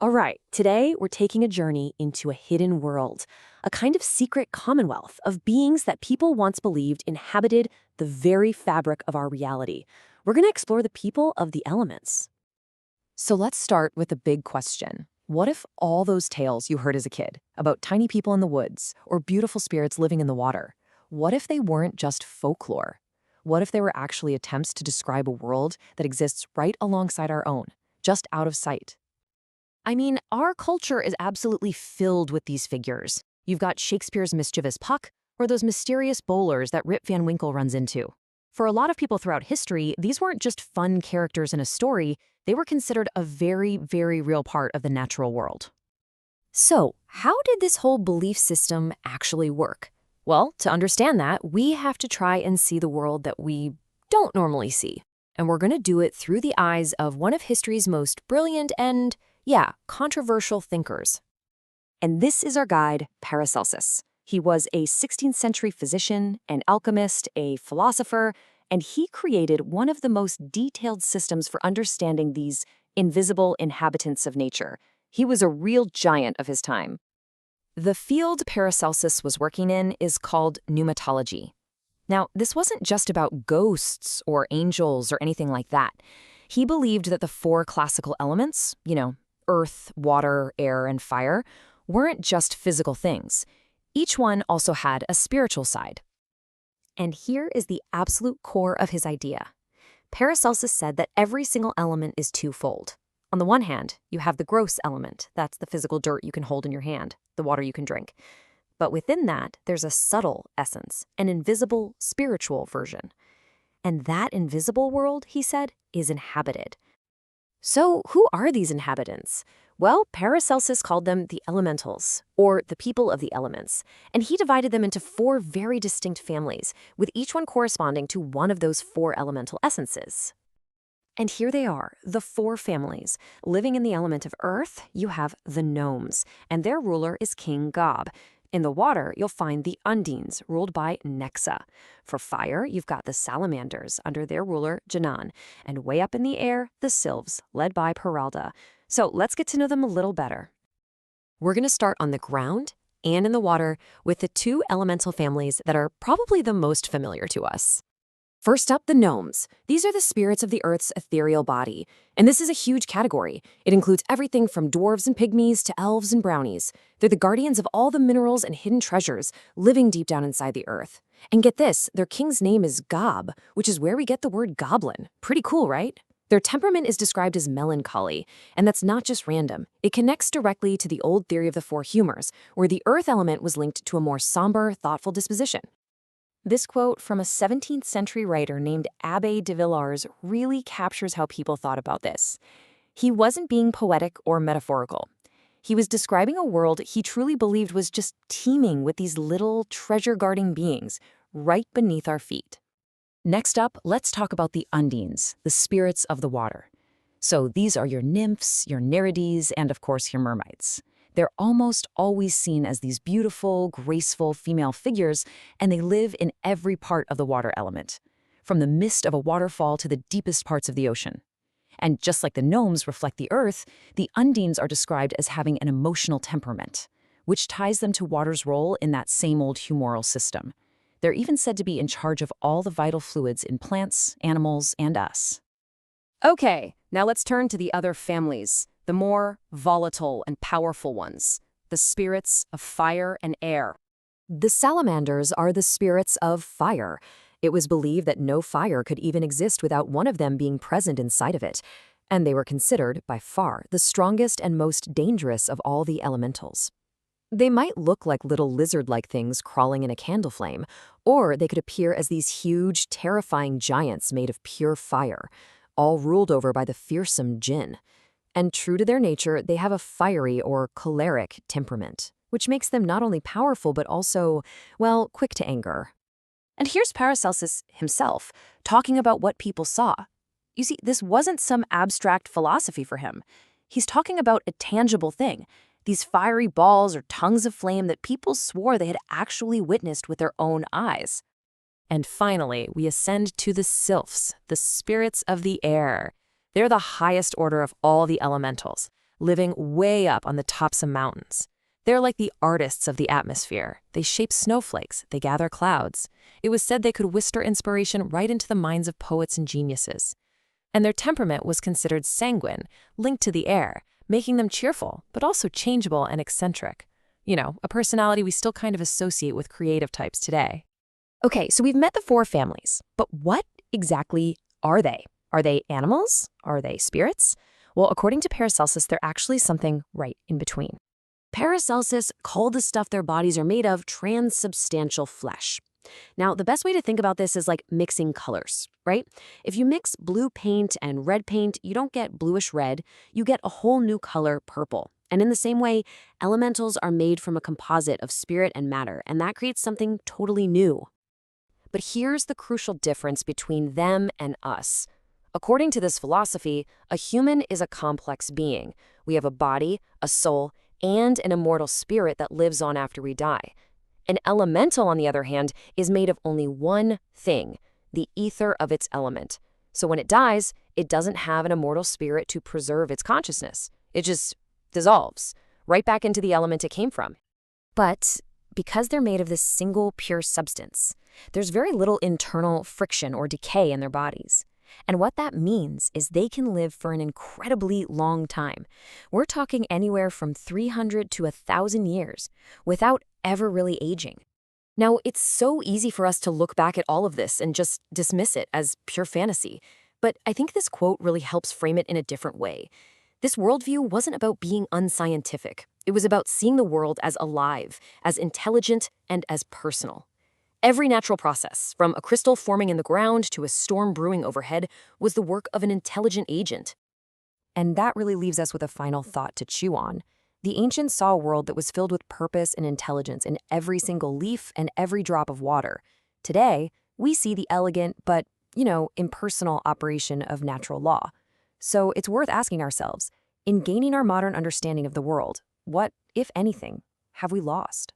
All right, today we're taking a journey into a hidden world, a kind of secret commonwealth of beings that people once believed inhabited the very fabric of our reality. We're going to explore the people of the elements. So let's start with the big question. What if all those tales you heard as a kid about tiny people in the woods or beautiful spirits living in the water, what if they weren't just folklore? What if they were actually attempts to describe a world that exists right alongside our own, just out of sight? I mean, our culture is absolutely filled with these figures. You've got Shakespeare's mischievous Puck, or those mysterious bowlers that Rip Van Winkle runs into. For a lot of people throughout history, these weren't just fun characters in a story, they were considered a very, very real part of the natural world. So, how did this whole belief system actually work? Well, to understand that, we have to try and see the world that we don't normally see. And we're going to do it through the eyes of one of history's most brilliant and, yeah, controversial thinkers. And this is our guide, Paracelsus. He was a 16th century physician, an alchemist, a philosopher, and he created one of the most detailed systems for understanding these invisible inhabitants of nature. He was a real giant of his time. The field Paracelsus was working in is called pneumatology. Now, this wasn't just about ghosts or angels or anything like that. He believed that the four classical elements, earth, water, air, and fire, weren't just physical things. Each one also had a spiritual side. And here is the absolute core of his idea. Paracelsus said that every single element is twofold. On the one hand, you have the gross element. That's the physical dirt you can hold in your hand, the water you can drink. But within that, there's a subtle essence, an invisible, spiritual version. And that invisible world, he said, is inhabited. So who are these inhabitants? Well, Paracelsus called them the elementals, or the people of the elements, and he divided them into four very distinct families, with each one corresponding to one of those four elemental essences. And here they are, the four families. Living in the element of earth, you have the gnomes, and their ruler is King Gob. In the water, you'll find the undines, ruled by Nexa. For fire, you've got the salamanders, under their ruler, Janan. And way up in the air, the sylphs, led by Peralda. So let's get to know them a little better. We're going to start on the ground and in the water with the two elemental families that are probably the most familiar to us. First up, the gnomes. These are the spirits of the Earth's ethereal body. And this is a huge category. It includes everything from dwarves and pygmies to elves and brownies. They're the guardians of all the minerals and hidden treasures living deep down inside the Earth. And get this, their king's name is Gob, which is where we get the word goblin. Pretty cool, right? Their temperament is described as melancholy, and that's not just random. It connects directly to the old theory of the four humors, where the earth element was linked to a more somber, thoughtful disposition. This quote from a 17th century writer named Abbé de Villars really captures how people thought about this. He wasn't being poetic or metaphorical. He was describing a world he truly believed was just teeming with these little treasure-guarding beings right beneath our feet. Next up, let's talk about the undines, the spirits of the water. So these are your nymphs, your nereides, and of course your mermaids. They're almost always seen as these beautiful, graceful female figures, and they live in every part of the water element, from the mist of a waterfall to the deepest parts of the ocean. And just like the gnomes reflect the earth, the undines are described as having an emotional temperament, which ties them to water's role in that same old humoral system. They're even said to be in charge of all the vital fluids in plants, animals, and us. Okay, now let's turn to the other families, the more volatile and powerful ones, the spirits of fire and air. The salamanders are the spirits of fire. It was believed that no fire could even exist without one of them being present inside of it, and they were considered, by far, the strongest and most dangerous of all the elementals. They might look like little lizard-like things crawling in a candle flame, or they could appear as these huge, terrifying giants made of pure fire, all ruled over by the fearsome jinn. And true to their nature, they have a fiery or choleric temperament, which makes them not only powerful but also, well, quick to anger. And here's Paracelsus himself, talking about what people saw. You see, this wasn't some abstract philosophy for him. He's talking about a tangible thing, these fiery balls or tongues of flame that people swore they had actually witnessed with their own eyes. And finally, we ascend to the sylphs, the spirits of the air. They're the highest order of all the elementals. living way up on the tops of mountains. They're like the artists of the atmosphere. They shape snowflakes, they gather clouds. It was said they could whisper inspiration right into the minds of poets and geniuses. And their temperament was considered sanguine, linked to the air, making them cheerful, but also changeable and eccentric. You know, a personality we still kind of associate with creative types today. Okay, so we've met the four families, but what exactly are they? Are they animals? Are they spirits? Well, according to Paracelsus, they're actually something right in between. Paracelsus called the stuff their bodies are made of transubstantial flesh. Now, the best way to think about this is like mixing colors, right? If you mix blue paint and red paint, you don't get bluish red, you get a whole new color, purple. And in the same way, elementals are made from a composite of spirit and matter, and that creates something totally new. But here's the crucial difference between them and us. According to this philosophy, a human is a complex being. We have a body, a soul, and an immortal spirit that lives on after we die. An elemental, on the other hand, is made of only one thing, the ether of its element. So when it dies, it doesn't have an immortal spirit to preserve its consciousness. It just dissolves, right back into the element it came from. But because they're made of this single pure substance, there's very little internal friction or decay in their bodies. And what that means is they can live for an incredibly long time. We're talking anywhere from 300 to 1,000 years without ever really aging. Now, it's so easy for us to look back at all of this and just dismiss it as pure fantasy. But I think this quote really helps frame it in a different way. This worldview wasn't about being unscientific. It was about seeing the world as alive, as intelligent, and as personal. Every natural process, from a crystal forming in the ground to a storm brewing overhead, was the work of an intelligent agent. And that really leaves us with a final thought to chew on. The ancients saw a world that was filled with purpose and intelligence in every single leaf and every drop of water. Today, we see the elegant but, impersonal operation of natural law. So it's worth asking ourselves, in gaining our modern understanding of the world, what, if anything, have we lost?